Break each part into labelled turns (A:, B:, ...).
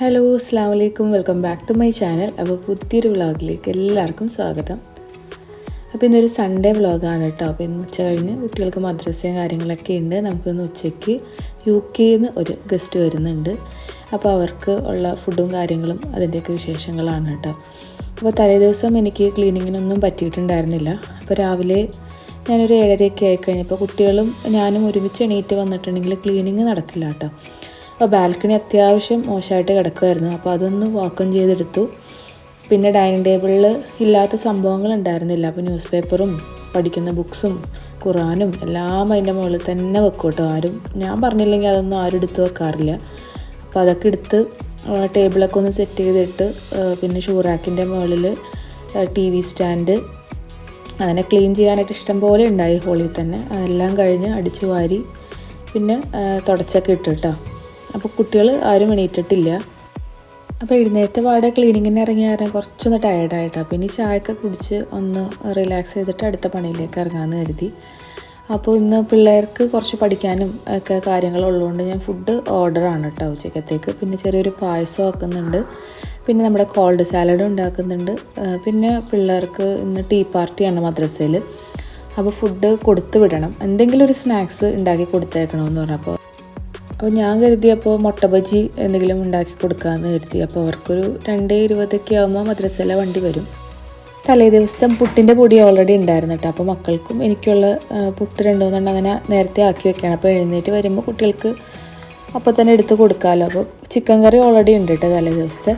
A: Hello അസ്സാം വലൈക്കും welcome back to my channel. അപ്പോൾ പുതിയൊരു വ്ളോഗിലേക്ക് എല്ലാവർക്കും സ്വാഗതം. അപ്പോൾ ഇന്നൊരു സൺഡേ വ്ളോഗാണ് കേട്ടോ. അപ്പോൾ ഇന്ന് ഉച്ച കഴിഞ്ഞ് കുട്ടികൾക്ക് മദ്രസയും കാര്യങ്ങളൊക്കെ ഉണ്ട്. നമുക്കിന്ന് ഉച്ചയ്ക്ക് UK നിന്ന് ഒരു ഗസ്റ്റ് വരുന്നുണ്ട്. അപ്പോൾ അവർക്ക് ഉള്ള ഫുഡും കാര്യങ്ങളും അതിൻ്റെയൊക്കെ വിശേഷങ്ങളാണ് കേട്ടോ. അപ്പോൾ തലേ ദിവസം എനിക്ക് ക്ലീനിങ്ങിനൊന്നും പറ്റിയിട്ടുണ്ടായിരുന്നില്ല. അപ്പോൾ രാവിലെ ഞാനൊരു 7:30 ആയിക്കഴിഞ്ഞപ്പോൾ കുട്ടികളും ഞാനും ഒരുമിച്ച് എണീറ്റ് വന്നിട്ടുണ്ടെങ്കിൽ ക്ലീനിങ് നടക്കില്ല കേട്ടോ. അപ്പോൾ ബാൽക്കണി അത്യാവശ്യം മോശമായിട്ട് കിടക്കുമായിരുന്നു. അപ്പോൾ അതൊന്ന് വാക്വം ചെയ്തെടുത്തു. പിന്നെ ഡൈനിങ് ടേബിളിൽ ഇല്ലാത്ത സംഭവങ്ങൾ ഉണ്ടായിരുന്നില്ല. അപ്പോൾ ന്യൂസ് പേപ്പറും പഠിക്കുന്ന ബുക്സും ഖുറാനും എല്ലാം അതിൻ്റെ മുകളിൽ തന്നെ വെക്കും കേട്ടോ. ഞാൻ പറഞ്ഞില്ലെങ്കിൽ അതൊന്നും ആരും എടുത്ത് വെക്കാറില്ല. അപ്പോൾ അതൊക്കെ എടുത്ത് ടേബിളൊക്കെ ഒന്ന് സെറ്റ് ചെയ്തിട്ട് പിന്നെ ഷൂ റാക്കിൻ്റെ മുകളിൽ TV സ്റ്റാൻഡ് അങ്ങനെ ക്ലീൻ ചെയ്യാനായിട്ട് ഇഷ്ടം പോലെ ഉണ്ടായി ഹോളിൽ തന്നെ. അതെല്ലാം കഴിഞ്ഞ് അടിച്ച് വാരി പിന്നെ തുടച്ചൊക്കെ ഇട്ടിട്ടോ. അപ്പോൾ കുട്ടികൾ ആരും എണീറ്റിട്ടില്ല. അപ്പോൾ എഴുന്നേറ്റ പാടെ ക്ലീനിങ്ങിന് ഇറങ്ങിയ കാരണം കുറച്ചൊന്ന് ടയർഡായിട്ടാണ്. പിന്നെ ചായയൊക്കെ കുടിച്ച് ഒന്ന് റിലാക്സ് ചെയ്തിട്ട് അടുത്ത പണിയിലേക്ക് ഇറങ്ങാമെന്ന് കരുതി. അപ്പോൾ ഇന്ന് പിള്ളേർക്ക് കുറച്ച് പഠിക്കാനും ഒക്കെ കാര്യങ്ങളുള്ളതുകൊണ്ട് ഞാൻ ഫുഡ് ഓർഡറാണ് കേട്ടോ ഉച്ചക്കത്തേക്ക്. പിന്നെ ചെറിയൊരു പായസം ആക്കുന്നുണ്ട്. പിന്നെ നമ്മുടെ കോൾഡ് സാലഡ് ഉണ്ടാക്കുന്നുണ്ട്. പിന്നെ പിള്ളേർക്ക് ഇന്ന് ടീ പാർട്ടിയാണ് മദ്രസയിൽ. അപ്പോൾ ഫുഡ് കൊടുത്തു വിടണം, എന്തെങ്കിലും ഒരു സ്നാക്സ് ഉണ്ടാക്കി കൊടുത്തേക്കണമെന്ന് പറഞ്ഞപ്പോൾ ഞാൻ കരുതിയപ്പോൾ മുട്ട ബജി എന്തെങ്കിലും ഉണ്ടാക്കി കൊടുക്കാമെന്ന് കരുതി. അപ്പോൾ അവർക്കൊരു 2:20 ആകുമ്പോൾ മദ്രസയിലെ വണ്ടി വരും. തലേ ദിവസം പുട്ടിൻ്റെ പൊടി ഓൾറെഡി ഉണ്ടായിരുന്നു കേട്ടോ. അപ്പോൾ മക്കൾക്കും എനിക്കുള്ള പുട്ട് 2-3 അങ്ങനെ നേരത്തെ ആക്കി വെക്കുകയാണ്. അപ്പോൾ എഴുന്നേറ്റ് വരുമ്പോൾ കുട്ടികൾക്ക് അപ്പോൾ തന്നെ എടുത്ത് കൊടുക്കാമല്ലോ. അപ്പോൾ ചിക്കൻ കറി ഓൾറെഡി ഉണ്ട് കേട്ടോ തലേ ദിവസത്തെ.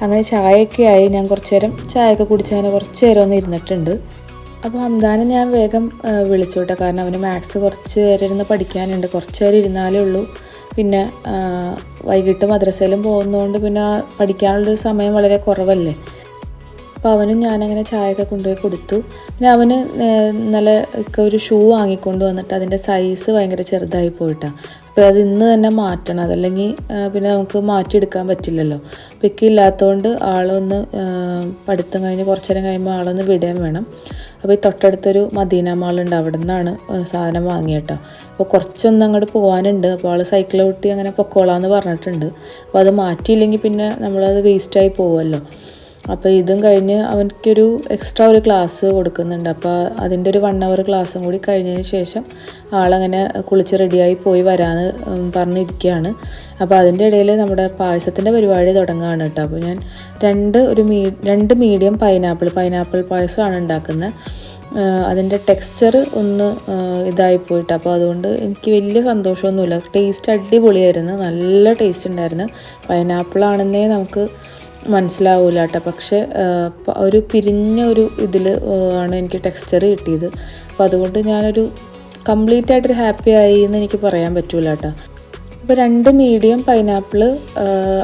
A: അങ്ങനെ ചായയൊക്കെ ആയി. ഞാൻ കുറച്ച് നേരം ചായയൊക്കെ കുടിച്ച് അങ്ങനെ കുറച്ച് നേരം ഒന്ന് ഇരുന്നിട്ടുണ്ട്. അപ്പോൾ ഹംദാനെ ഞാൻ വേഗം വിളിച്ചു കേട്ടോ. കാരണം അവന് മാത്സ് കുറച്ച് നേരം ഇരുന്ന് പഠിക്കാനുണ്ട്. കുറച്ച് നേരം ഇരുന്നാലേ ഉള്ളൂ. പിന്നെ വൈകിട്ട് മദ്രസയിലും പോകുന്നതുകൊണ്ട് പിന്നെ പഠിക്കാനുള്ളൊരു സമയം വളരെ കുറവല്ലേ. അപ്പോൾ അവനും ഞാനങ്ങനെ ചായയൊക്കെ കൊണ്ടുപോയി കൊടുത്തു. പിന്നെ അവന് ഇന്നലെ ഒരു ഷൂ വാങ്ങിക്കൊണ്ട് വന്നിട്ട് അതിൻ്റെ സൈസ് ഭയങ്കര ചെറുതായി പോയിട്ടാണ്. അപ്പോൾ അത് ഇന്ന് തന്നെ മാറ്റണം, അതല്ലെങ്കിൽ പിന്നെ നമുക്ക് മാറ്റിയെടുക്കാൻ പറ്റില്ലല്ലോ. അപ്പോൾ ഇല്ലാത്തതുകൊണ്ട് ആളൊന്ന് പഠിത്തം കഴിഞ്ഞ് കുറച്ച് നേരം കഴിയുമ്പോൾ ആളൊന്ന് വിടാൻ വേണം. അപ്പോൾ ഈ തൊട്ടടുത്തൊരു മദീന മാളുണ്ട്, അവിടെ നിന്നാണ് സാധനം വാങ്ങിയിട്ടോ. അപ്പോൾ കുറച്ചൊന്നും അങ്ങോട്ട് പോകാനുണ്ട്. അപ്പോൾ ആൾ സൈക്കിൾ ഓട്ടി അങ്ങനെ പൊക്കോളാമെന്ന് പറഞ്ഞിട്ടുണ്ട്. അപ്പോൾ അത് മാറ്റിയില്ലെങ്കിൽ പിന്നെ നമ്മളത് വേസ്റ്റായി പോകുമല്ലോ. അപ്പോൾ ഇതും കഴിഞ്ഞ് അവനക്കൊരു എക്സ്ട്രാ ഒരു ക്ലാസ് കൊടുക്കുന്നുണ്ട്. അപ്പോൾ അതിൻ്റെ ഒരു 1 hour ക്ലാസ്സും കൂടി കഴിഞ്ഞതിന് ശേഷം ആളങ്ങനെ കുളിച്ച് റെഡിയായി പോയി വരാമെന്ന് പറഞ്ഞിരിക്കുകയാണ്. അപ്പോൾ അതിൻ്റെ ഇടയിൽ നമ്മുടെ പായസത്തിൻ്റെ പരിപാടി തുടങ്ങുകയാണ് കേട്ടോ. അപ്പോൾ ഞാൻ 2 മീഡിയം പൈനാപ്പിൾ പായസമാണ് ഉണ്ടാക്കുന്നത്. അതിൻ്റെ ടെക്സ്ചർ ഒന്ന് ഇതായിപ്പോയിട്ട് അപ്പോൾ അതുകൊണ്ട് എനിക്ക് വലിയ സന്തോഷമൊന്നുമില്ല. ടേസ്റ്റ് അടിപൊളിയായിരുന്നു, നല്ല ടേസ്റ്റ് ഉണ്ടായിരുന്നു. പൈനാപ്പിളാണെന്നേ നമുക്ക് മനസ്സിലാവില്ല കേട്ടോ. പക്ഷേ ഒരു പിരിഞ്ഞ ഒരു ഇതിൽ ആണ് എനിക്ക് ടെക്സ്ചർ കിട്ടിയത്. അപ്പോൾ അതുകൊണ്ട് ഞാനൊരു കംപ്ലീറ്റ് ആയിട്ടൊരു ഹാപ്പി ആയി എന്ന് എനിക്ക് പറയാൻ പറ്റില്ല കേട്ടോ. അപ്പോൾ 2 മീഡിയം പൈനാപ്പിൾ,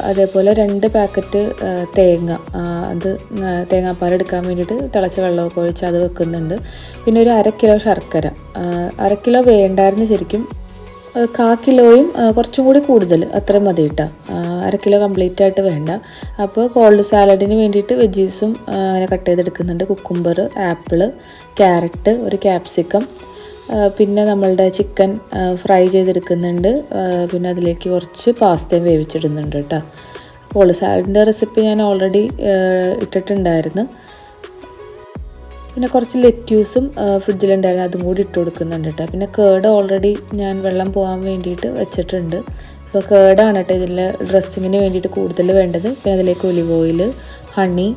A: അതേപോലെ 2 പാക്കറ്റ് തേങ്ങ, അത് തേങ്ങാപ്പാൽ എടുക്കാൻ വേണ്ടിയിട്ട് തിളച്ച വെള്ളമൊക്കെ ഒഴിച്ച് അത് വെക്കുന്നുണ്ട്. പിന്നെ ഒരു 1/2 കിലോ ശർക്കര, 1/2 കിലോ വേണ്ടായിരുന്നു ശരിക്കും, 1/4 കിലോയും കുറച്ചും കൂടി കൂടുതൽ അത്രയും മതി കേട്ടോ. 1/2 കിലോ കംപ്ലീറ്റ് ആയിട്ട് വേണ്ട. അപ്പോൾ കോൾഡ് സാലഡിന് വേണ്ടിയിട്ട് വെജീസും അങ്ങനെ കട്ട് ചെയ്തെടുക്കുന്നുണ്ട്. കുക്കുംബർ, ആപ്പിൾ, ക്യാരറ്റ്, ഒരു ക്യാപ്സിക്കം, പിന്നെ നമ്മളുടെ ചിക്കൻ ഫ്രൈ ചെയ്തെടുക്കുന്നുണ്ട്. പിന്നെ അതിലേക്ക് കുറച്ച് പാസ്തയും വേവിച്ചിടുന്നുണ്ട് കേട്ടോ. കോൾഡ് സാലഡിൻ്റെ റെസിപ്പി ഞാൻ ഓൾറെഡി ഇട്ടിട്ടുണ്ടായിരുന്നു. പിന്നെ കുറച്ച് ലെറ്റ്യൂസും ഫ്രിഡ്ജിലുണ്ടായിരുന്നു, അതും കൂടി ഇട്ട് കൊടുക്കുന്നുണ്ട് കേട്ടോ. പിന്നെ കേർഡ് ഓൾറെഡി ഞാൻ വെള്ളം പോകാൻ വേണ്ടിയിട്ട് വെച്ചിട്ടുണ്ട്. അപ്പോൾ കേർഡാണ് കേട്ടോ ഇതിൽ ഡ്രസ്സിങ്ങിന് വേണ്ടിയിട്ട് കൂടുതൽ വേണ്ടത്. പിന്നെ അതിലേക്ക് ഒലിവ് ഓയിൽ, ഹണി,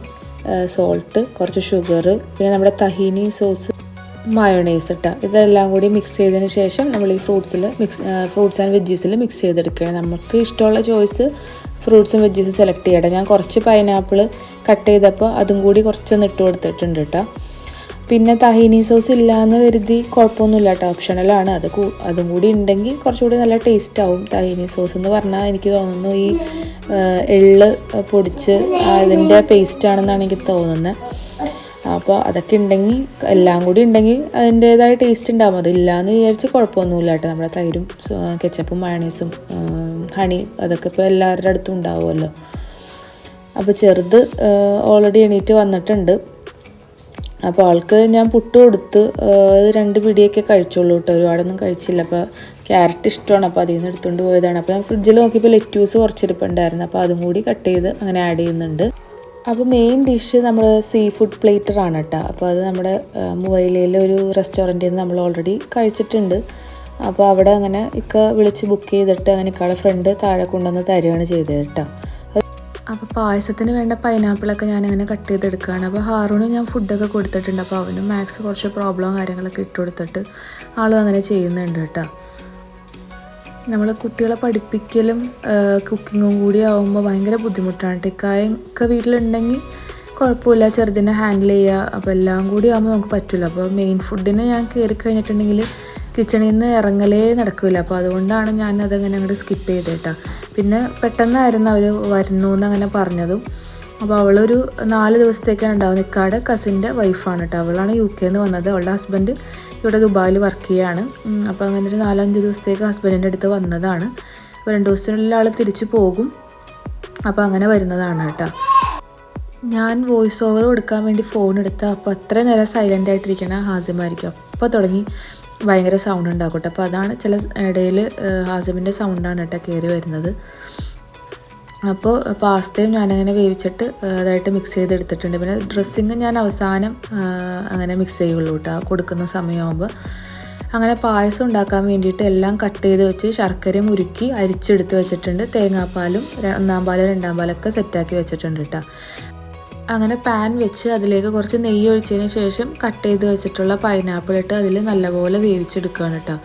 A: സോൾട്ട്, കുറച്ച് ഷുഗർ, പിന്നെ നമ്മുടെ തഹീനി സോസ്, മയോണൈസ് ഇട്ടാ ഇതെല്ലാം കൂടി മിക്സ് ചെയ്തതിന് ശേഷം നമ്മൾ ഈ ഫ്രൂട്ട്സ് ആൻഡ് വെജീസിൽ മിക്സ് ചെയ്തെടുക്കണം. നമുക്ക് ഇഷ്ടമുള്ള ചോയ്സ് ഫ്രൂട്ട്സും വെജീസും സെലക്ട് ചെയ്യട്ടെ. ഞാൻ കുറച്ച് പൈനാപ്പിൾ കട്ട് ചെയ്തപ്പോൾ അതും കൂടി കുറച്ചൊന്ന് ഇട്ട് കൊടുത്തിട്ടുണ്ട് കേട്ടോ. പിന്നെ തഹീനി സോസ് ഇല്ലയെന്ന് കരുതി കുഴപ്പമൊന്നുമില്ല കേട്ടോ, ഓപ്ഷണലാണ്. അതും കൂടി ഉണ്ടെങ്കിൽ കുറച്ചുകൂടി നല്ല ടേസ്റ്റ് ആവും. തഹീനി സോസ് എന്ന് പറഞ്ഞാൽ എനിക്ക് തോന്നുന്നു ഈ എള്ള് പൊടിച്ച് അതിൻ്റെ പേസ്റ്റാണെന്നാണ് എനിക്ക് തോന്നുന്നത്. അപ്പോൾ അതൊക്കെ ഉണ്ടെങ്കിൽ, എല്ലാം കൂടി ഉണ്ടെങ്കിൽ അതിൻ്റേതായ ടേസ്റ്റ് ഉണ്ടാകും. അതില്ലാന്ന് വിചാരിച്ച് കുഴപ്പമൊന്നുമില്ല കേട്ടോ. നമ്മുടെ തൈരും കെച്ചപ്പും മയണൈസും ഹണി അതൊക്കെ ഇപ്പോൾ എല്ലാവരുടെ അടുത്തും ഉണ്ടാവുമല്ലോ. അപ്പോൾ ചെറുത് ഓൾറെഡി എണീറ്റ് വന്നിട്ടുണ്ട്. അപ്പോൾ ആൾക്ക് ഞാൻ പുട്ട് കൊടുത്ത് അത് 2 പിടിയൊക്കെ കഴിച്ചുള്ളൂ കേട്ടോ, ഒരുപാടൊന്നും കഴിച്ചില്ല. അപ്പോൾ ക്യാരറ്റ് ഇഷ്ടമാണ്, അപ്പോൾ അതിൽ നിന്ന് എടുത്തുകൊണ്ട് പോയതാണ്. അപ്പോൾ ഞാൻ ഫ്രിഡ്ജിൽ നോക്കിയപ്പോൾ ലെറ്റ്യൂസ് കുറച്ചിരിപ്പുണ്ടായിരുന്നു, അപ്പോൾ അതും കൂടി കട്ട് ചെയ്ത് അങ്ങനെ ആഡ് ചെയ്യുന്നുണ്ട്. അപ്പോൾ മെയിൻ ഡിഷ് നമ്മൾ സീ ഫുഡ് പ്ലേറ്ററാണ് കേട്ടോ. അപ്പോൾ അത് നമ്മുടെ മുവൈലയിലെ ഒരു റെസ്റ്റോറൻറ്റിൽ നിന്ന് നമ്മൾ ഓൾറെഡി കഴിച്ചിട്ടുണ്ട്. അപ്പോൾ അവിടെ അങ്ങനെ വിളിച്ച് ബുക്ക് ചെയ്തിട്ട് അങ്ങനെ ഇക്കാളുടെ ഫ്രണ്ട് താഴെ കൊണ്ടുവന്ന് തരികയാണ് ചെയ്തത് കേട്ടോ. അപ്പോൾ പായസത്തിന് വേണ്ട പൈനാപ്പിളൊക്കെ ഞാനങ്ങനെ കട്ട് ചെയ്തെടുക്കുകയാണ്. അപ്പോൾ ഹാറൂന് ഞാൻ ഫുഡൊക്കെ കൊടുത്തിട്ടുണ്ട്. അപ്പോൾ അവനും മാത്സ് കുറച്ച് പ്രോബ്ലവും കാര്യങ്ങളൊക്കെ ഇട്ട് കൊടുത്തിട്ട് ആളും അങ്ങനെ ചെയ്യുന്നുണ്ട് കേട്ടോ. നമ്മൾ കുട്ടികളെ പഠിപ്പിക്കലും കുക്കിങ്ങും കൂടി ആകുമ്പോൾ ഭയങ്കര ബുദ്ധിമുട്ടാണ്. ടിക്കായൊക്കെ വീട്ടിലുണ്ടെങ്കിൽ കുഴപ്പമില്ല, ചെറുതിനെ ഹാൻഡിൽ ചെയ്യുക. അപ്പോൾ എല്ലാം കൂടി ആകുമ്പോൾ നമുക്ക് പറ്റില്ല. അപ്പോൾ മെയിൻ ഫുഡിന് ഞാൻ കയറി കഴിഞ്ഞിട്ടുണ്ടെങ്കിൽ കിച്ചണിൽ നിന്ന് ഇറങ്ങലേ നടക്കില്ല. അപ്പോൾ അതുകൊണ്ടാണ് ഞാൻ അതങ്ങനെ അങ്ങോട്ട് സ്കിപ്പ് ചെയ്തേട്ടാ. പിന്നെ പെട്ടെന്നായിരുന്നു അവർ വരുന്നു എന്നങ്ങനെ പറഞ്ഞതും. അപ്പോൾ അവളൊരു 4 ദിവസത്തേക്കാണ് ഉണ്ടാവുന്നത്. ഇക്കാടെ കസിൻ്റെ വൈഫാണ് കേട്ടോ. അവളാണ് UK നിന്ന് വന്നത്. അവളുടെ ഹസ്ബൻഡ് ഇവിടെ ദുബായിൽ വർക്ക് ചെയ്യുകയാണ്. അപ്പോൾ അങ്ങനെ ഒരു 4-5 ദിവസത്തേക്ക് ഹസ്ബൻഡിൻ്റെ അടുത്ത് വന്നതാണ്. അപ്പോൾ 2 ദിവസത്തിനുള്ളിൽ ആൾ തിരിച്ചു പോകും. അപ്പോൾ അങ്ങനെ വരുന്നതാണ് കേട്ടോ. ഞാൻ വോയിസ് ഓവർ കൊടുക്കാൻ വേണ്ടി ഫോൺ എടുത്താൽ അപ്പോൾ അത്രയും നേരം സൈലൻ്റ് ആയിട്ടിരിക്കണ ഹാസിമായിരിക്കും. അപ്പോൾ തുടങ്ങി ഭയങ്കര സൗണ്ട് ഉണ്ടാക്കും കേട്ടോ. അപ്പോൾ അതാണ് ചില ഇടയിൽ ഹാസിമിൻ്റെ സൗണ്ടാണ് കേട്ടോ കയറി വരുന്നത്. അപ്പോൾ പാസ്തയും ഞാനങ്ങനെ വേവിച്ചിട്ട് അതായിട്ട് മിക്സ് ചെയ്തെടുത്തിട്ടുണ്ട്. പിന്നെ ഡ്രസ്സിങ് ഞാൻ അവസാനം അങ്ങനെ മിക്സ് ചെയ്യുള്ളൂ കേട്ടോ, കൊടുക്കുന്ന സമയമാകുമ്പോൾ. അങ്ങനെ പായസം ഉണ്ടാക്കാൻ വേണ്ടിയിട്ട് എല്ലാം കട്ട് ചെയ്ത് വെച്ച് ശർക്കരയും ഉരുക്കി അരിച്ചെടുത്ത് വെച്ചിട്ടുണ്ട്. തേങ്ങാപ്പാലും 1-ാം പാലും 2-ാം പാലൊക്കെ സെറ്റാക്കി വെച്ചിട്ടുണ്ട് കേട്ടോ. അങ്ങനെ പാൻ വെച്ച് അതിലേക്ക് കുറച്ച് നെയ്യ് ഒഴിച്ചതിന് ശേഷം കട്ട് ചെയ്ത് വെച്ചിട്ടുള്ള പൈനാപ്പിൾ ഇട്ട് അതിൽ നല്ലപോലെ വേവിച്ചെടുക്കുകയാണ് കേട്ടോ.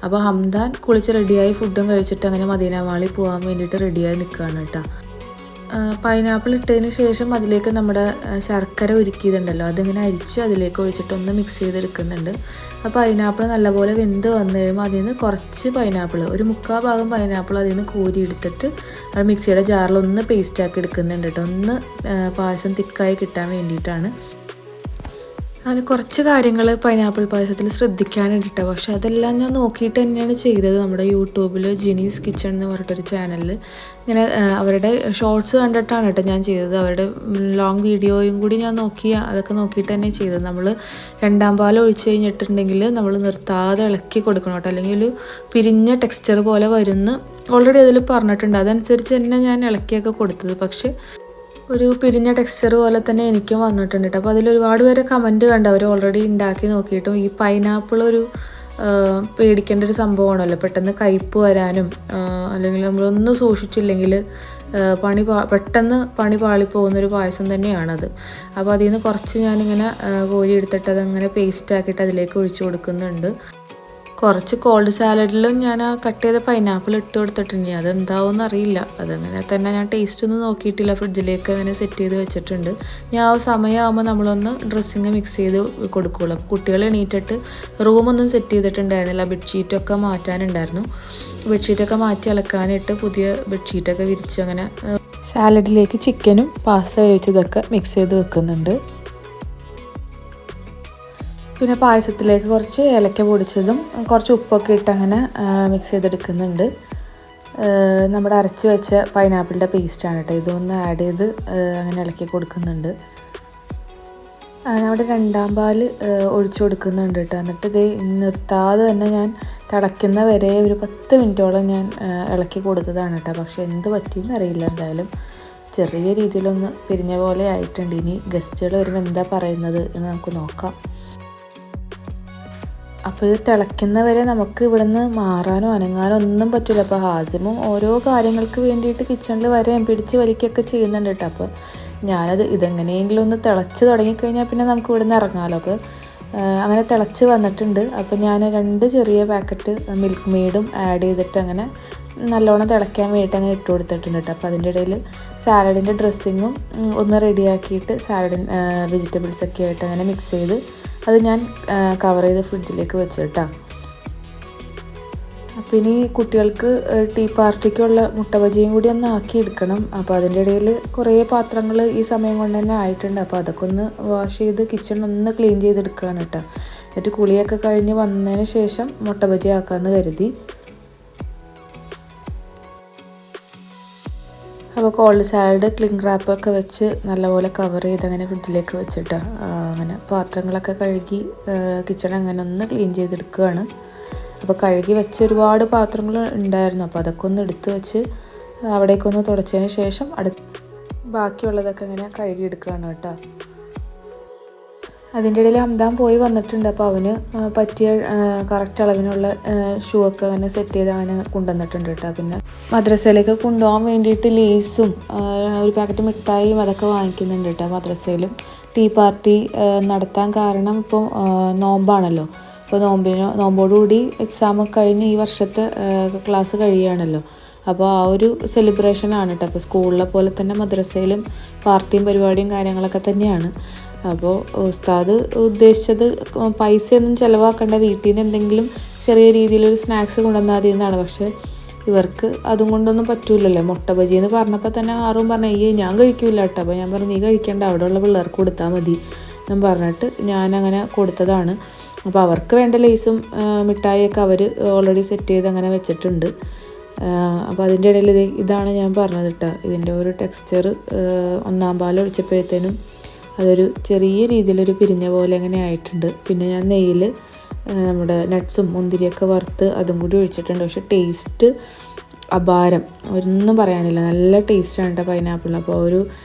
A: അപ്പോൾ ഹംദാൻ കുളിച്ച് റെഡിയായി ഫുഡും കഴിച്ചിട്ട് അങ്ങനെ മദീന മാളിൽ പോകാൻ വേണ്ടിയിട്ട് റെഡിയായി നിൽക്കുകയാണ് കേട്ടോ. പൈനാപ്പിൾ ഇട്ടതിന് ശേഷം അതിലേക്ക് നമ്മുടെ ശർക്കര ഉരുക്കിയതുണ്ടല്ലോ അതിങ്ങനെ അരിച്ച് അതിലേക്ക് ഒഴിച്ചിട്ടൊന്ന് മിക്സ് ചെയ്തെടുക്കുന്നുണ്ട്. അപ്പോൾ പൈനാപ്പിൾ നല്ലപോലെ വെന്ത് വന്നു കഴിയുമ്പോൾ അതിൽ നിന്ന് കുറച്ച് പൈനാപ്പിൾ, ഒരു 3/4 ഭാഗം പൈനാപ്പിൾ അതിൽ നിന്ന് കോരി എടുത്തിട്ട് അത് മിക്സിയുടെ ജാറിലൊന്ന് പേസ്റ്റാക്കി എടുക്കുന്നുണ്ട് കേട്ടോ. ഒന്ന് പായസം തിക്കായി കിട്ടാൻ വേണ്ടിയിട്ടാണ്. അങ്ങനെ കുറച്ച് കാര്യങ്ങൾ പൈനാപ്പിൾ പായസത്തിൽ ശ്രദ്ധിക്കാനുണ്ട് കേട്ടോ. പക്ഷെ അതെല്ലാം ഞാൻ നോക്കിയിട്ട് തന്നെയാണ് ചെയ്തത്. നമ്മുടെ യൂട്യൂബിൽ ജിനീസ് കിച്ചൺ എന്ന് പറഞ്ഞിട്ടൊരു ചാനലിൽ ഇങ്ങനെ അവരുടെ ഷോർട്സ് കണ്ടിട്ടാണ് കേട്ടോ ഞാൻ ചെയ്തത്. അവരുടെ ലോങ് വീഡിയോയും കൂടി ഞാൻ അതൊക്കെ നോക്കിയിട്ട് തന്നെ ചെയ്തത്. നമ്മൾ 2-ാം പാൽ ഒഴിച്ച് കഴിഞ്ഞിട്ടുണ്ടെങ്കിൽ നമ്മൾ നിർത്താതെ ഇളക്കി കൊടുക്കണം കേട്ടോ, അല്ലെങ്കിൽ ഒരു പിരിഞ്ഞ ടെക്സ്ചർ പോലെ വരുമെന്ന് ഓൾറെഡി അതിൽ പറഞ്ഞിട്ടുണ്ട്. അതനുസരിച്ച് തന്നെ ഞാൻ ഇളക്കിയൊക്കെ കൊടുത്തത്. പക്ഷേ ഒരു പിരിഞ്ഞ ടെക്സ്ചർ പോലെ തന്നെ എനിക്കും വന്നിട്ടുണ്ട് കേട്ടോ. അപ്പോൾ അതിലൊരുപാട് പേരെ കമൻറ്റ് കണ്ട് അവർ ഓൾറെഡി ഉണ്ടാക്കി നോക്കിയിട്ടും ഈ പൈനാപ്പിൾ ഒരു പേടിക്കേണ്ട ഒരു സംഭവമാണല്ലോ, പെട്ടെന്ന് കയ്പ്പ് വരാനും അല്ലെങ്കിൽ നമ്മളൊന്നും സൂക്ഷിച്ചില്ലെങ്കിൽ പെട്ടെന്ന് പണി പാളിപ്പോകുന്നൊരു പായസം തന്നെയാണത്. അപ്പോൾ അതിൽ നിന്ന് കുറച്ച് ഞാനിങ്ങനെ കോരി എടുത്തിട്ട് അതങ്ങനെ പേസ്റ്റ് ആക്കിയിട്ട് അതിലേക്ക് ഒഴിച്ച് കൊടുക്കുന്നുണ്ട്. കുറച്ച് കോൾഡ് സാലഡിലും ഞാൻ ആ കട്ട് ചെയ്ത പൈനാപ്പിൾ ഇട്ട് കൊടുത്തിട്ടുണ്ട്. അതെന്താവുമെന്ന് അറിയില്ല. അതങ്ങനെ തന്നെ ഞാൻ ടേസ്റ്റ് ഒന്നും നോക്കിയിട്ടില്ല. ഫ്രിഡ്ജിലേക്ക് അങ്ങനെ സെറ്റ് ചെയ്ത് വെച്ചിട്ടുണ്ട്. ഞാൻ ആ സമയമാകുമ്പോൾ നമ്മളൊന്ന് ഡ്രസ്സിങ് മിക്സ് ചെയ്ത് കൊടുക്കുകയുള്ളൂ. അപ്പോൾ കുട്ടികൾ എണീറ്റിട്ട് റൂമൊന്നും സെറ്റ് ചെയ്തിട്ടുണ്ടായിരുന്നില്ല. ബെഡ്ഷീറ്റൊക്കെ മാറ്റാനുണ്ടായിരുന്നു. ബെഡ്ഷീറ്റൊക്കെ മാറ്റി അലക്കാനിട്ട് പുതിയ ബെഡ്ഷീറ്റൊക്കെ വിരിച്ച് അങ്ങനെ സാലഡിലേക്ക് ചിക്കനും പാസ്ത വേവിച്ചതൊക്കെ മിക്സ് ചെയ്ത് വെക്കുന്നുണ്ട്. പിന്നെ പായസത്തിലേക്ക് കുറച്ച് ഏലക്ക പൊടിച്ചതും കുറച്ച് ഉപ്പൊക്കെ ഇട്ട് അങ്ങനെ മിക്സ് ചെയ്തെടുക്കുന്നുണ്ട്. നമ്മുടെ അരച്ച് വെച്ച പൈനാപ്പിളിൻ്റെ പേസ്റ്റാണ് കേട്ടോ. ഇതൊന്ന് ആഡ് ചെയ്ത് അങ്ങനെ ഇളക്കി കൊടുക്കുന്നുണ്ട്. നമ്മുടെ 2-ാം പാൽ ഒഴിച്ചു കൊടുക്കുന്നുണ്ട് കേട്ടോ. എന്നിട്ട് ഇത് നിർത്താതെ തന്നെ ഞാൻ തിളയ്ക്കുന്ന വരെ ഒരു 10 മിനിറ്റോളം ഞാൻ ഇളക്കി കൊടുത്തതാണ് കേട്ടോ. പക്ഷേ എന്ത് പറ്റിയെന്ന് അറിയില്ല. എന്തായാലും ചെറിയ രീതിയിലൊന്ന് പിരിഞ്ഞ പോലെ ആയിട്ടുണ്ട്. ഇനി ഗസ്റ്റുകൾ വരുമ്പോൾ എന്താ പറയുന്നത് എന്ന് നമുക്ക് നോക്കാം. അപ്പോൾ ഇത് തിളയ്ക്കുന്നവരെ നമുക്ക് ഇവിടുന്ന് മാറാനോ അനങ്ങാനോ ഒന്നും പറ്റില്ല. അപ്പോൾ ഹാസിമും ഓരോ കാര്യങ്ങൾക്ക് വേണ്ടിയിട്ട് കിച്ചണിൽ വരെയും പിടിച്ച് വലിക്കുകയൊക്കെ ചെയ്യുന്നുണ്ട് കേട്ടോ. അപ്പോൾ ഞാനത് ഇതെങ്ങനെയെങ്കിലും ഒന്ന് തിളച്ച് തുടങ്ങിക്കഴിഞ്ഞാൽ പിന്നെ നമുക്ക് ഇവിടുന്ന് ഇറങ്ങാമല്ലോ. അപ്പോൾ അങ്ങനെ തിളച്ച് വന്നിട്ടുണ്ട്. അപ്പോൾ ഞാൻ 2 ചെറിയ പാക്കറ്റ് മിൽക്ക് മെയ്ഡും ആഡ് ചെയ്തിട്ട് അങ്ങനെ നല്ലോണം തിളയ്ക്കാൻ വേണ്ടിയിട്ട് അങ്ങനെ ഇട്ട് കൊടുത്തിട്ടുണ്ട് കേട്ടോ. അപ്പോൾ അതിൻ്റെ ഇടയിൽ സാലഡിൻ്റെ ഡ്രസ്സിങ്ങും ഒന്ന് റെഡിയാക്കിയിട്ട് വെജിറ്റബിൾസൊക്കെ ആയിട്ട് അങ്ങനെ മിക്സ് ചെയ്ത് അത് ഞാൻ കവർ ചെയ്ത് ഫ്രിഡ്ജിലേക്ക് വെച്ചു കേട്ടോ. അപ്പോൾ ഇനി കുട്ടികൾക്ക് ടീ പാർട്ടിക്കുള്ള മുട്ട ബജിയും കൂടി ഒന്ന് ആക്കി എടുക്കണം. അപ്പോൾ അതിൻ്റെ ഇടയിൽ കുറേ പാത്രങ്ങൾ ഈ സമയം കൊണ്ട് തന്നെ ആയിട്ടുണ്ട്. അപ്പോൾ അതൊക്കെ ഒന്ന് വാഷ് ചെയ്ത് കിച്ചൺ ഒന്ന് ക്ലീൻ ചെയ്തെടുക്കുകയാണ് കേട്ടോ. എന്നിട്ട് കുളിയൊക്കെ കഴിഞ്ഞ് വന്നതിന് ശേഷം മുട്ട ബജി ആക്കാമെന്ന് കരുതി. അപ്പോൾ കോൾഡ് സാലഡ് ക്ലിംഗ് റാപ്പൊക്കെ വെച്ച് നല്ലപോലെ കവർ ചെയ്ത് അങ്ങനെ ഫ്രിഡ്ജിലേക്ക് വെച്ചിട്ട് അങ്ങനെ പാത്രങ്ങളൊക്കെ കഴുകി കിച്ചൺ അങ്ങനെ ഒന്ന് ക്ലീൻ ചെയ്തെടുക്കുകയാണ്. അപ്പോൾ കഴുകി വെച്ച് ഒരുപാട് പാത്രങ്ങൾ ഉണ്ടായിരുന്നു. അപ്പോൾ അതൊക്കെ ഒന്ന് എടുത്ത് വെച്ച് അവിടേക്കൊന്ന് തുടച്ചതിന് ശേഷം ബാക്കിയുള്ളതൊക്കെ അങ്ങനെ കഴുകിയെടുക്കുകയാണ് കേട്ടോ. അതിൻ്റെ ഇടയിൽ അംദാൻ പോയി വന്നിട്ടുണ്ട്. അപ്പോൾ അവന് പറ്റിയ കറക്റ്റ് അളവിനുള്ള ഷൂ ഒക്കെ അങ്ങനെ സെറ്റ് ചെയ്ത് അങ്ങനെ കൊണ്ടുവന്നിട്ടുണ്ട് കേട്ടോ. പിന്നെ മദ്രസയിലേക്ക് കൊണ്ടുപോകാൻ വേണ്ടിയിട്ട് ലേസും ഒരു പാക്കറ്റ് മിഠായിയും അതൊക്കെ വാങ്ങിക്കുന്നുണ്ട് കേട്ടോ. മദ്രസയിലും ടീ പാർട്ടി നടത്താൻ കാരണം ഇപ്പോൾ നോമ്പാണല്ലോ. അപ്പോൾ നോമ്പോടുകൂടി എക്സാം കഴിഞ്ഞ് ഈ വർഷത്തെ ക്ലാസ് കഴിയുകയാണല്ലോ. അപ്പോൾ ആ ഒരു സെലിബ്രേഷനാണ് കേട്ടോ. അപ്പോൾ സ്കൂളിലെ പോലെ തന്നെ മദ്രസയിലും പാർട്ടിയും പരിപാടിയും കാര്യങ്ങളൊക്കെ തന്നെയാണ്. അപ്പോൾ ഉസ്താദ് ഉദ്ദേശിച്ചത് പൈസയൊന്നും ചിലവാക്കേണ്ട, വീട്ടിൽ നിന്ന് എന്തെങ്കിലും ചെറിയ രീതിയിലൊരു സ്നാക്സ് കൊണ്ടുവന്നാൽ മതി എന്നാണ്. പക്ഷേ ഇവർക്ക് അതും കൊണ്ടൊന്നും പറ്റൂലല്ലോ. മുട്ട ബജി എന്ന് പറഞ്ഞപ്പോൾ തന്നെ ആറും പറഞ്ഞു അയ്യേ ഞാൻ കഴിക്കില്ല കേട്ടോ. അപ്പോൾ ഞാൻ പറഞ്ഞു നീ കഴിക്കേണ്ട, അവിടെയുള്ള പിള്ളേർക്ക് കൊടുത്താൽ മതി എന്നും പറഞ്ഞിട്ട് ഞാനങ്ങനെ കൊടുത്തതാണ്. അപ്പോൾ അവർക്ക് വേണ്ട ലേസും മിഠായിയൊക്കെ അവർ ഓൾറെഡി സെറ്റ് ചെയ്ത് അങ്ങനെ വെച്ചിട്ടുണ്ട്. അപ്പോൾ അതിൻ്റെ ഇടയിൽ ഇതാണ് ഞാൻ പറഞ്ഞത് കേട്ടോ. ഇതിൻ്റെ ഒരു ടെക്സ്ചർ ഒന്നാം പാൽ ഒഴിച്ചപ്പോഴത്തേനും അതൊരു ചെറിയ രീതിയിലൊരു പിരിഞ്ഞ പോലെ അങ്ങനെ ആയിട്ടുണ്ട്. പിന്നെ ഞാൻ നെയ്യിൽ നമ്മുടെ നട്ട്സും മുന്തിരിയൊക്കെ വറുത്ത് അതും കൂടി ഒഴിച്ചിട്ടുണ്ട്. പക്ഷേ ടേസ്റ്റ് അപാരം, ഒന്നും പറയാനില്ല. നല്ല ടേസ്റ്റാണ് കേട്ടോ പൈനാപ്പിളിന്. അപ്പോൾ ഒരു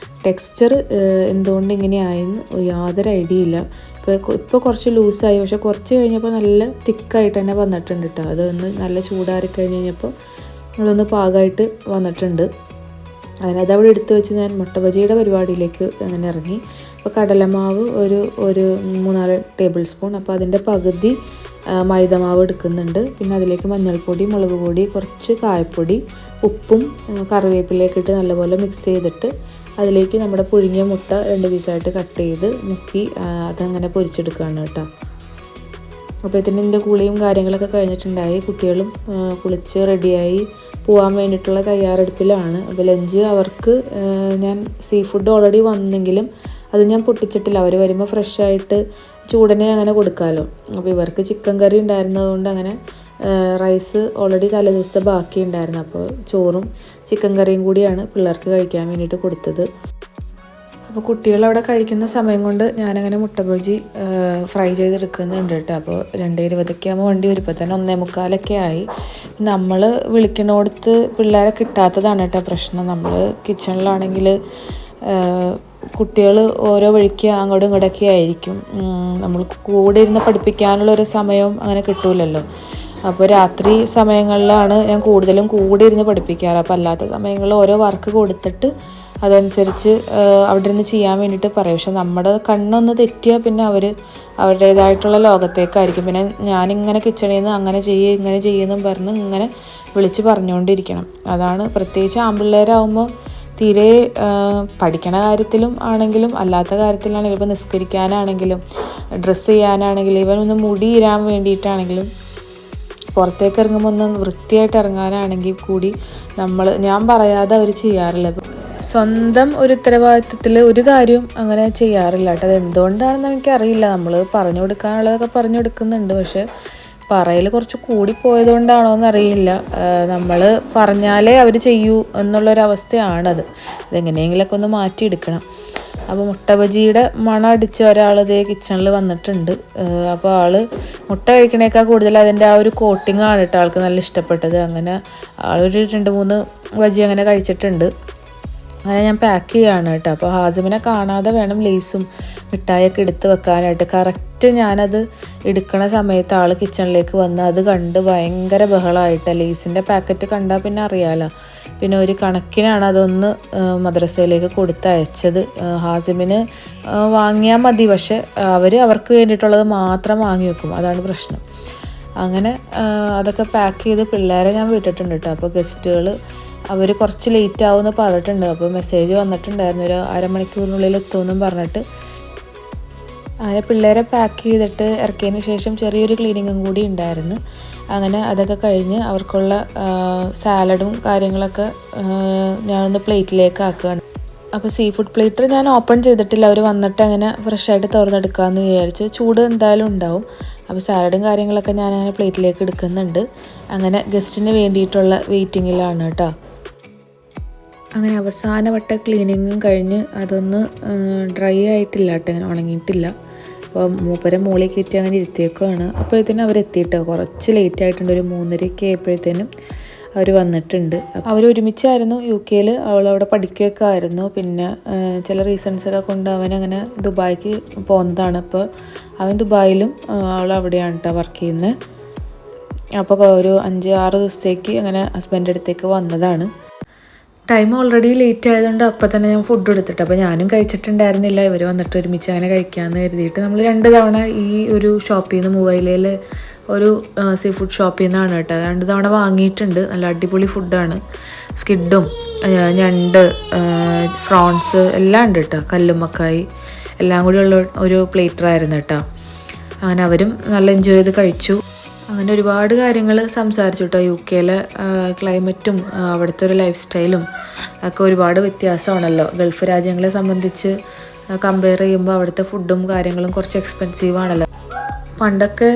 A: ടെക്സ്ചർ എന്തുകൊണ്ട് ഇങ്ങനെയായെന്ന് യാതൊരു ഐഡിയ ഇല്ല. ഇപ്പോൾ കുറച്ച് ലൂസായി, പക്ഷേ കുറച്ച് കഴിഞ്ഞപ്പോൾ നല്ല തിക്കായിട്ട് തന്നെ വന്നിട്ടുണ്ട് കേട്ടോ. അതൊന്ന് നല്ല ചൂടാറി കഴിഞ്ഞ് കഴിഞ്ഞപ്പോൾ അതൊന്ന് പാകമായിട്ട് വന്നിട്ടുണ്ട്. അങ്ങനെ അതവിടെ എടുത്ത് വെച്ച് ഞാൻ മുട്ട ബജിയുടെ പരിപാടിയിലേക്ക് അങ്ങനെ ഇറങ്ങി. അപ്പോൾ കടലമാവ് ഒരു 3-4 ടേബിൾ സ്പൂൺ, അപ്പോൾ അതിൻ്റെ പകുതി മൈദമാവ് എടുക്കുന്നുണ്ട്. പിന്നെ അതിലേക്ക് മഞ്ഞൾപ്പൊടി, മുളക് പൊടി, കുറച്ച് കായപ്പൊടി, ഉപ്പും കറിവേപ്പിലേക്ക് ഇട്ട് നല്ലപോലെ മിക്സ് ചെയ്തിട്ട് അതിലേക്ക് നമ്മുടെ പുഴുങ്ങിയ മുട്ട 2 പീസായിട്ട് കട്ട് ചെയ്ത് മുക്കി അതങ്ങനെ പൊരിച്ചെടുക്കുകയാണ് കേട്ടോ. അപ്പോൾ ഇതിൻ്റെ കുളിയും കാര്യങ്ങളൊക്കെ കഴിഞ്ഞിട്ടുണ്ടായി. കുട്ടികളും കുളിച്ച് റെഡിയായി പോകാൻ വേണ്ടിയിട്ടുള്ള തയ്യാറെടുപ്പിലാണ്. അപ്പോൾ ലഞ്ച് അവർക്ക് ഞാൻ സീ ഫുഡ് ഓൾറെഡി വന്നെങ്കിലും അത് ഞാൻ പൊട്ടിച്ചിട്ടില്ല. അവർ വരുമ്പോൾ ഫ്രഷായിട്ട് ചൂടനെ അങ്ങനെ കൊടുക്കാമല്ലോ. അപ്പോൾ ഇവർക്ക് ചിക്കൻ കറി ഉണ്ടായിരുന്നതുകൊണ്ട് അങ്ങനെ റൈസ് ഓൾറെഡി തലേദിവസത്തെ ബാക്കി ഉണ്ടായിരുന്നു. അപ്പോൾ ചോറും ചിക്കൻ കറിയും കൂടിയാണ് പിള്ളേർക്ക് കഴിക്കാൻ വേണ്ടിയിട്ട് കൊടുത്തത്. അപ്പോൾ കുട്ടികളവിടെ കഴിക്കുന്ന സമയം കൊണ്ട് ഞാനങ്ങനെ മുട്ട ബജി ഫ്രൈ ചെയ്തെടുക്കുന്നുണ്ട് കേട്ടോ. അപ്പോൾ 2:20 ആകുമ്പോൾ വണ്ടി വരും. ഇപ്പോൾ തന്നെ 1:45 ആയി. നമ്മൾ വിളിക്കണോടത്ത് പിള്ളേരെ കിട്ടാത്തതാണ് കേട്ടോ പ്രശ്നം. നമ്മൾ കിച്ചണിലാണെങ്കിൽ കുട്ടികൾ ഓരോ വഴിക്ക് അങ്ങോട്ടും ഇങ്ങോട്ടൊക്കെ ആയിരിക്കും. നമ്മൾ കൂടെ ഇരുന്ന് പഠിപ്പിക്കാനുള്ളൊരു സമയവും അങ്ങനെ കിട്ടൂലല്ലോ. അപ്പോൾ രാത്രി സമയങ്ങളിലാണ് ഞാൻ കൂടുതലും കൂടെ ഇരുന്ന് പഠിപ്പിക്കാറ്. അപ്പോൾ അല്ലാത്ത സമയങ്ങളിൽ ഓരോ വർക്ക് കൊടുത്തിട്ട് അതനുസരിച്ച് അവിടെ ഇരുന്ന് ചെയ്യാൻ വേണ്ടിയിട്ട് പറയും. പക്ഷെ നമ്മുടെ കണ്ണൊന്ന് തെറ്റിയാൽ പിന്നെ അവർ അവരുടേതായിട്ടുള്ള ലോകത്തേക്കായിരിക്കും. പിന്നെ ഞാനിങ്ങനെ കിച്ചണിൽ നിന്ന് അങ്ങനെ ചെയ്യുക ഇങ്ങനെ ചെയ്യുമെന്നും പറഞ്ഞ് ഇങ്ങനെ വിളിച്ച് പറഞ്ഞുകൊണ്ടിരിക്കണം. അതാണ് പ്രത്യേകിച്ച് ആൺപിള്ളേരാകുമ്പോൾ തീരെ പഠിക്കണ കാര്യത്തിലും ആണെങ്കിലും അല്ലാത്ത കാര്യത്തിലാണെങ്കിലും ഇപ്പോൾ നിസ്കരിക്കാനാണെങ്കിലും ഡ്രസ്സ് ചെയ്യാനാണെങ്കിലും ഇവൻ ഒന്ന് മുടി ഇരാൻ വേണ്ടിയിട്ടാണെങ്കിലും പുറത്തേക്ക് ഇറങ്ങുമ്പോൾ ഒന്ന് വൃത്തിയായിട്ട് ഇറങ്ങാനാണെങ്കിൽ കൂടി ഞാൻ പറയാതെ അവർ ചെയ്യാറില്ല. സ്വന്തം ഒരു ഉത്തരവാദിത്വത്തിൽ ഒരു കാര്യവും അങ്ങനെ ചെയ്യാറില്ല കേട്ടോ. അത് എന്തുകൊണ്ടാണെന്ന് എനിക്കറിയില്ല. നമ്മൾ പറഞ്ഞു കൊടുക്കാനുള്ളതൊക്കെ പറഞ്ഞു കൊടുക്കുന്നുണ്ട്. പക്ഷെ പറയൽ കുറച്ച് കൂടിപ്പോയതുകൊണ്ടാണോ എന്നറിയില്ല. നമ്മൾ പറഞ്ഞാലേ അവർ ചെയ്യൂ എന്നുള്ളൊരവസ്ഥയാണത്. അതെങ്ങനെയെങ്കിലൊക്കെ ഒന്ന് മാറ്റിയെടുക്കണം. അപ്പോൾ മുട്ട ബജിയുടെ മണം അടിച്ച ഒരാൾ ഇതേ കിച്ചണിൽ വന്നിട്ടുണ്ട്. അപ്പോൾ ആൾ മുട്ട കഴിക്കണേക്കാൾ കൂടുതൽ അതിൻ്റെ ആ ഒരു കോട്ടിങ്ങാണ് കേട്ടോ ആൾക്ക് നല്ല ഇഷ്ടപ്പെട്ടത്. അങ്ങനെ ആളൊരു 2-3 ബജി അങ്ങനെ കഴിച്ചിട്ടുണ്ട്. അങ്ങനെ ഞാൻ പാക്ക് ചെയ്യുകയാണ് കേട്ടോ. അപ്പോൾ ഹാസിമിനെ കാണാതെ വേണം ലേസും മിഠായിയൊക്കെ എടുത്ത് വെക്കാനായിട്ട്. കറക്റ്റ് ഞാനത് എടുക്കണ സമയത്ത് ആൾ കിച്ചണിലേക്ക് വന്ന് അത് കണ്ട് ഭയങ്കര ബഹളമായിട്ട് ലേസിൻ്റെ പാക്കറ്റ് കണ്ടാൽ പിന്നെ അറിയാമല്ലോ. പിന്നെ ഒരു കണക്കിനാണ് അതൊന്ന് മദ്രസയിലേക്ക് കൊടുത്തയച്ചത്. ഹാസിമിന് വാങ്ങിയാൽ മതി, പക്ഷെ അവർക്ക് വേണ്ടിയിട്ടുള്ളത് മാത്രം വാങ്ങി വെക്കും. അതാണ് പ്രശ്നം. അങ്ങനെ അതൊക്കെ പാക്ക് ചെയ്ത് പിള്ളേരെ ഞാൻ വിട്ടിട്ടുണ്ട് കേട്ടോ. അപ്പോൾ ഗസ്റ്റുകൾ അവർ കുറച്ച് ലേറ്റ് ആവുമെന്ന് പറഞ്ഞിട്ടുണ്ട്. അപ്പോൾ മെസ്സേജ് വന്നിട്ടുണ്ടായിരുന്നു, ഒരു അരമണിക്കൂറിനുള്ളിൽ എത്തുമെന്നും പറഞ്ഞിട്ട്. അങ്ങനെ പിള്ളേരെ പാക്ക് ചെയ്തിട്ട് ഇറക്കിയതിന് ശേഷം ചെറിയൊരു ക്ലീനിങ്ങും കൂടി ഉണ്ടായിരുന്നു. അങ്ങനെ അതൊക്കെ കഴിഞ്ഞ് അവർക്കുള്ള സാലഡും കാര്യങ്ങളൊക്കെ ഞാനൊന്ന് പ്ലേറ്റിലേക്ക് ആക്കുകയാണ്. അപ്പോൾ സീ ഫുഡ് പ്ലേറ്റർ ഞാൻ ഓപ്പൺ ചെയ്തിട്ടില്ല. അവർ വന്നിട്ട് അങ്ങനെ ഫ്രഷായിട്ട് തുറന്നെടുക്കാമെന്ന് വിചാരിച്ച്. ചൂട് എന്തായാലും ഉണ്ടാവും. അപ്പോൾ സാലഡും കാര്യങ്ങളൊക്കെ ഞാനങ്ങനെ പ്ലേറ്റിലേക്ക് എടുക്കുന്നുണ്ട്. അങ്ങനെ ഗസ്റ്റിന് വേണ്ടിയിട്ടുള്ള വെയിറ്റിങ്ങിലാണ് കേട്ടോ. അങ്ങനെ അവസാനവട്ട ക്ലീനിങ്ങും കഴിഞ്ഞ് അതൊന്ന് ഡ്രൈ ആയിട്ടില്ല കേട്ടോ, അങ്ങനെ ഉണങ്ങിയിട്ടില്ല. അപ്പോൾ മൂപ്പരെ മോളിൽ കയറ്റി അങ്ങനെ ഇരുത്തിയേക്കുവാണ്. അപ്പോഴത്തേനും അവരെത്തിയിട്ടോ, കുറച്ച് ലേറ്റ് ആയിട്ടുണ്ട്. ഒരു 3:30 ആയപ്പോഴത്തേനും അവർ വന്നിട്ടുണ്ട്. അവരൊരുമിച്ചായിരുന്നു UK-ൽ. അവളവിടെ പഠിക്കുകയൊക്കെ ആയിരുന്നു. പിന്നെ ചില റീസൺസൊക്കെ കൊണ്ട് അവനങ്ങനെ ദുബായിക്ക് പോകുന്നതാണ്. അപ്പോൾ അവൻ ദുബായിലും അവളവിടെയാണ് കേട്ടോ വർക്ക് ചെയ്യുന്നത്. അപ്പോൾ ഒരു 5-6 ദിവസത്തേക്ക് അങ്ങനെ ഹസ്ബൻഡ് അടുത്തേക്ക് വന്നതാണ്. ടൈം ഓൾറെഡി ലേറ്റ് ആയതുകൊണ്ട് അപ്പം തന്നെ ഞാൻ ഫുഡ് എടുത്തിട്ട്, അപ്പോൾ ഞാനും കഴിച്ചിട്ടുണ്ടായിരുന്നില്ല. ഇവർ വന്നിട്ട് ഒരുമിച്ച് അങ്ങനെ കഴിക്കാമെന്ന് കരുതിയിട്ട് നമ്മൾ 2 തവണ ഈ ഒരു ഷോപ്പിൽ നിന്ന്, മൂവയിലയിൽ ഒരു സീ ഫുഡ് ഷോപ്പിൽ നിന്നാണ് കേട്ടോ 2 തവണ വാങ്ങിയിട്ടുണ്ട്. നല്ല അടിപൊളി ഫുഡാണ്. സ്കിഡും ഞണ്ട്, ഫ്രോൺസ് എല്ലാം ഉണ്ട് കേട്ടോ, കല്ലുമ്മക്കായി എല്ലാം കൂടി ഉള്ള ഒരു പ്ലേറ്ററായിരുന്നു കേട്ടോ. അങ്ങനെ അവരും നല്ല എൻജോയ് ചെയ്ത് കഴിച്ചു. അങ്ങനെ ഒരുപാട് കാര്യങ്ങൾ സംസാരിച്ചു കേട്ടോ. UK-ലെ ക്ലൈമറ്റും അവിടുത്തെ ഒരു ലൈഫ് സ്റ്റൈലും ഒക്കെ ഒരുപാട് വ്യത്യാസമാണല്ലോ. ഗൾഫ് രാജ്യങ്ങളെ സംബന്ധിച്ച് കമ്പയർ ചെയ്യുമ്പോൾ അവിടുത്തെ ഫുഡും കാര്യങ്ങളും കുറച്ച് എക്സ്പെൻസീവ് ആണല്ലോ. പണ്ടൊക്കെ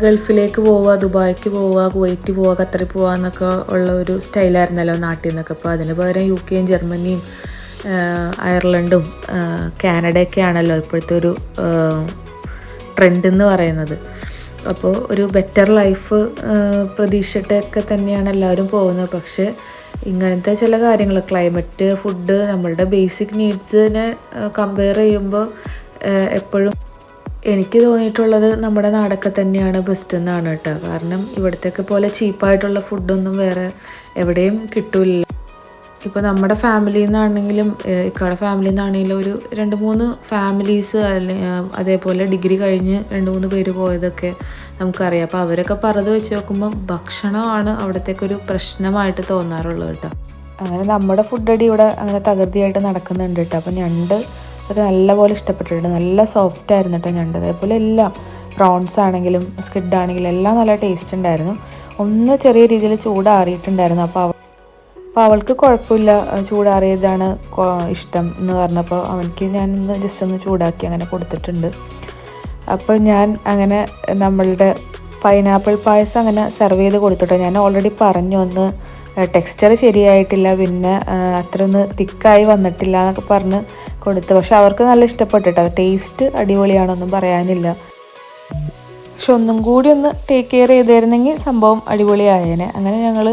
A: ഗൾഫിലേക്ക് പോവുക, ദുബായിക്ക് പോവുക, കുവൈറ്റ് പോവുക, ഖത്തറിൽ പോവുക എന്നൊക്കെ ഉള്ള ഒരു സ്റ്റൈലായിരുന്നല്ലോ നാട്ടിൽ നിന്നൊക്കെ. അപ്പോൾ അതിന് പകരം UK-യും ജർമ്മനിയും അയർലൻഡും കാനഡയൊക്കെ ആണല്ലോ ഇപ്പോഴത്തെ ഒരു ട്രെൻഡ് എന്ന് പറയുന്നത്. അപ്പോൾ ഒരു ബെറ്റർ ലൈഫ് പ്രതീക്ഷിച്ചിട്ടൊക്കെ തന്നെയാണ് എല്ലാവരും പോകുന്നത്. പക്ഷേ ഇങ്ങനത്തെ ചില കാര്യങ്ങൾ, ക്ലൈമറ്റ്, ഫുഡ്, നമ്മളുടെ ബേസിക് നീഡ്സിനെ കമ്പയർ ചെയ്യുമ്പോൾ എപ്പോഴും എനിക്ക് തോന്നിയിട്ടുള്ളത് നമ്മുടെ നാടൊക്കെ തന്നെയാണ് ബെസ്റ്റ് എന്നാണ് കേട്ടോ. കാരണം ഇവിടത്തേക്ക് പോലെ ചീപ്പായിട്ടുള്ള ഫുഡൊന്നും വേറെ എവിടെയും കിട്ടില്ല. ഇപ്പോൾ നമ്മുടെ ഫാമിലിയിൽ നിന്നാണെങ്കിലും ഇക്കയുടെ ഫാമിലിയിൽ നിന്നാണെങ്കിലും ഒരു 2-3 ഫാമിലീസ് അതേപോലെ ഡിഗ്രി കഴിഞ്ഞ് 2-3 പേര് പോയതൊക്കെ നമുക്കറിയാം. അപ്പോൾ അവരൊക്കെ പറഞ്ഞത് വെച്ച് നോക്കുമ്പോൾ ഭക്ഷണമാണ് അവിടത്തേക്കൊരു പ്രശ്നമായിട്ട് തോന്നാറുള്ളത് കേട്ടോ. അങ്ങനെ നമ്മുടെ ഫുഡ് അടി ഇവിടെ അങ്ങനെ തകൃതിയായിട്ട് നടക്കുന്നുണ്ട് കേട്ടോ. അപ്പോൾ ഞണ്ട് അത് നല്ലപോലെ ഇഷ്ടപ്പെട്ടിട്ടുണ്ട്. നല്ല സോഫ്റ്റ് ആയിരുന്നു കേട്ടോ ഞണ്ട്. അതേപോലെ എല്ലാം പ്രോൺസ് ആണെങ്കിലും സ്കിഡ് ആണെങ്കിലും എല്ലാം നല്ല ടേസ്റ്റ് ഉണ്ടായിരുന്നു. ഒന്ന് ചെറിയ രീതിയിൽ ചൂടാറിയിട്ടുണ്ടായിരുന്നു. അപ്പോൾ അവൾക്ക് കുഴപ്പമില്ല, ചൂടാറിയതാണ് ഇഷ്ടം എന്ന് പറഞ്ഞപ്പോൾ അവനക്ക് ഞാനൊന്ന് ജസ്റ്റ് ഒന്ന് ചൂടാക്കി അങ്ങനെ കൊടുത്തിട്ടുണ്ട്. അപ്പോൾ ഞാൻ അങ്ങനെ നമ്മളുടെ പൈനാപ്പിൾ പായസം അങ്ങനെ സെർവ് ചെയ്ത് കൊടുത്തിട്ടോ. ഞാൻ ഓൾറെഡി പറഞ്ഞു ഒന്ന് ടെക്സ്ചർ ശരിയായിട്ടില്ല, പിന്നെ അത്ര ഒന്ന് തിക്കായി വന്നിട്ടില്ല എന്നൊക്കെ പറഞ്ഞ് കൊടുത്തു. പക്ഷെ അവർക്ക് നല്ല ഇഷ്ടപ്പെട്ടിട്ടോ. ടേസ്റ്റ് അടിപൊളിയാണൊന്നും പറയാനില്ല. പക്ഷെ ഒന്നും കൂടി ഒന്ന് ടേക്ക് കെയർ ചെയ്തിരുന്നെങ്കിൽ സംഭവം അടിപൊളിയായേനെ. അങ്ങനെ ഞങ്ങൾ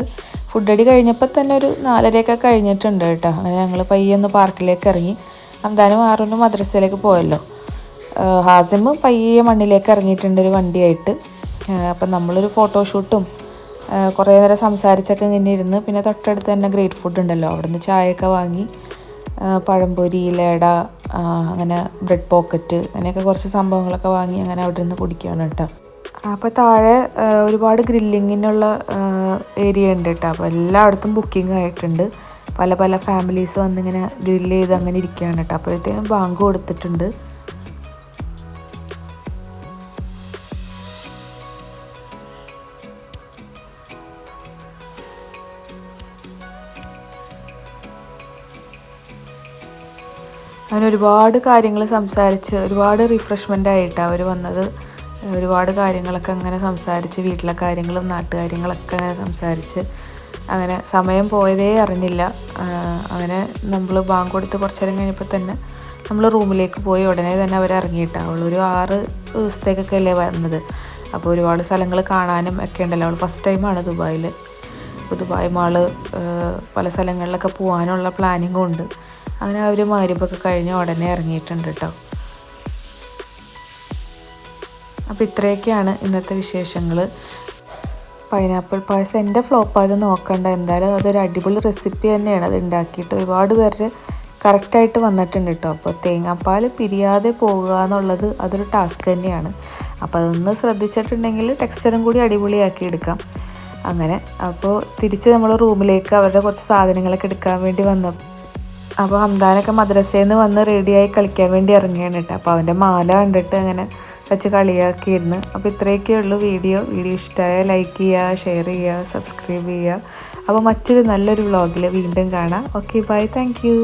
A: ഫുഡ് അടി കഴിഞ്ഞപ്പോൾ തന്നെ ഒരു 4:30 കഴിഞ്ഞിട്ടുണ്ട് കേട്ടോ. അങ്ങനെ ഞങ്ങൾ പയ്യൊന്ന് പാർക്കിലേക്ക് ഇറങ്ങി. അന്താനും ആറുനും മദ്രസയിലേക്ക് പോയല്ലോ. ഹാസിം പയ്യെ മണ്ണിലേക്ക് ഇറങ്ങിയിട്ടുണ്ട് ഒരു വണ്ടിയായിട്ട്. അപ്പം നമ്മളൊരു ഫോട്ടോഷൂട്ടും കുറേ നേരം സംസാരിച്ചൊക്കെ ഇങ്ങനെ ഇരുന്ന്, പിന്നെ തൊട്ടടുത്ത് തന്നെ ഗ്രേറ്റ് ഫുഡ് ഉണ്ടല്ലോ, അവിടെ നിന്ന് ചായയൊക്കെ വാങ്ങി, പഴംപൊരി, ലേട, അങ്ങനെ ബ്രെഡ് പോക്കറ്റ്, അങ്ങനെയൊക്കെ കുറച്ച് സംഭവങ്ങളൊക്കെ വാങ്ങി അങ്ങനെ അവിടെ നിന്ന് കുടിക്കുകയാണ് കേട്ടോ. അപ്പോൾ താഴെ ഒരുപാട് ഗ്രില്ലിങ്ങിനുള്ള ഏരിയ ഉണ്ട് കേട്ടോ. അപ്പോൾ എല്ലായിടത്തും ബുക്കിംഗ് ആയിട്ടുണ്ട്. പല പല ഫാമിലീസ് വന്നിങ്ങനെ ഗ്രില്ല് ചെയ്ത് അങ്ങനെ ഇരിക്കുകയാണ് കേട്ടോ. അപ്പോഴത്തേക്കും ബാങ്ക് കൊടുത്തിട്ടുണ്ട്. അങ്ങനെ ഒരുപാട് കാര്യങ്ങൾ സംസാരിച്ച് ഒരുപാട് റിഫ്രഷ്മെൻ്റ് ആയിട്ടാണ് അവർ വന്നത്. ഒരുപാട് കാര്യങ്ങളൊക്കെ അങ്ങനെ സംസാരിച്ച്, വീട്ടിലെ കാര്യങ്ങളും നാട്ടുകാര്യങ്ങളൊക്കെ അങ്ങനെ സംസാരിച്ച് അങ്ങനെ സമയം പോയതേ അറിഞ്ഞില്ല. അങ്ങനെ നമ്മൾ ബാങ്ക് കൊടുത്ത് കുറച്ച് നേരം കഴിഞ്ഞപ്പോൾ തന്നെ നമ്മൾ റൂമിലേക്ക് പോയി. ഉടനെ തന്നെ അവർ ഇറങ്ങിയിട്ടാണ്. അവളൊരു 6 ദിവസത്തേക്കൊക്കെ അല്ലേ വന്നത്. അപ്പോൾ ഒരുപാട് സ്ഥലങ്ങൾ കാണാനും ഒക്കെ ഉണ്ടല്ലോ. അവൾ ഫസ്റ്റ് ടൈമാണ് ദുബായിൽ. അപ്പോൾ ദുബായ് മാള്, പല സ്ഥലങ്ങളിലൊക്കെ പോകാനുള്ള പ്ലാനിങ്ങും ഉണ്ട്. അങ്ങനെ അവർ മഗ്‌രിബൊക്കെ കഴിഞ്ഞ് ഉടനെ ഇറങ്ങിയിട്ടുണ്ട് കേട്ടോ. അപ്പോൾ ഇത്രയൊക്കെയാണ് ഇന്നത്തെ വിശേഷങ്ങൾ. പൈനാപ്പിൾ പായസം എൻ്റെ ഫ്ലോപ്പായത് നോക്കണ്ട. എന്തായാലും അതൊരു അടിപൊളി റെസിപ്പി തന്നെയാണ്. അത് ഉണ്ടാക്കിയിട്ട് ഒരുപാട് പേര് കറക്റ്റായിട്ട് വന്നിട്ടുണ്ട് കേട്ടോ. അപ്പോൾ തേങ്ങാപ്പാൽ പിരിയാതെ പോകുക എന്നുള്ളത് അതൊരു ടാസ്ക് തന്നെയാണ്. അപ്പോൾ അതൊന്ന് ശ്രദ്ധിച്ചിട്ടുണ്ടെങ്കിൽ ടെക്സ്ചറും കൂടി അടിപൊളിയാക്കി എടുക്കാം. അങ്ങനെ അപ്പോൾ തിരിച്ച് നമ്മൾ റൂമിലേക്ക് അവരുടെ കുറച്ച് സാധനങ്ങളൊക്കെ എടുക്കാൻ വേണ്ടി വന്നപ്പോൾ അപ്പോൾ ഹംദാനൊക്കെ മദ്രസയിൽ നിന്ന് വന്ന് റെഡിയായി കളിക്കാൻ വേണ്ടി ഇറങ്ങിയാണ് കേട്ടോ. അപ്പോൾ അവൻ്റെ മാല കണ്ടിട്ട് അങ്ങനെ വെച്ച് കളിയാക്കിയിരുന്നു. അപ്പോൾ ഇത്രയൊക്കെ ഉള്ളൂ വീഡിയോ ഇഷ്ടമായ ലൈക്ക് ചെയ്യുക, ഷെയർ ചെയ്യുക, സബ്സ്ക്രൈബ് ചെയ്യുക. അപ്പോൾ മറ്റൊരു നല്ലൊരു വ്ളോഗിൽ വീണ്ടും കാണാം. Okay, bye, thank U.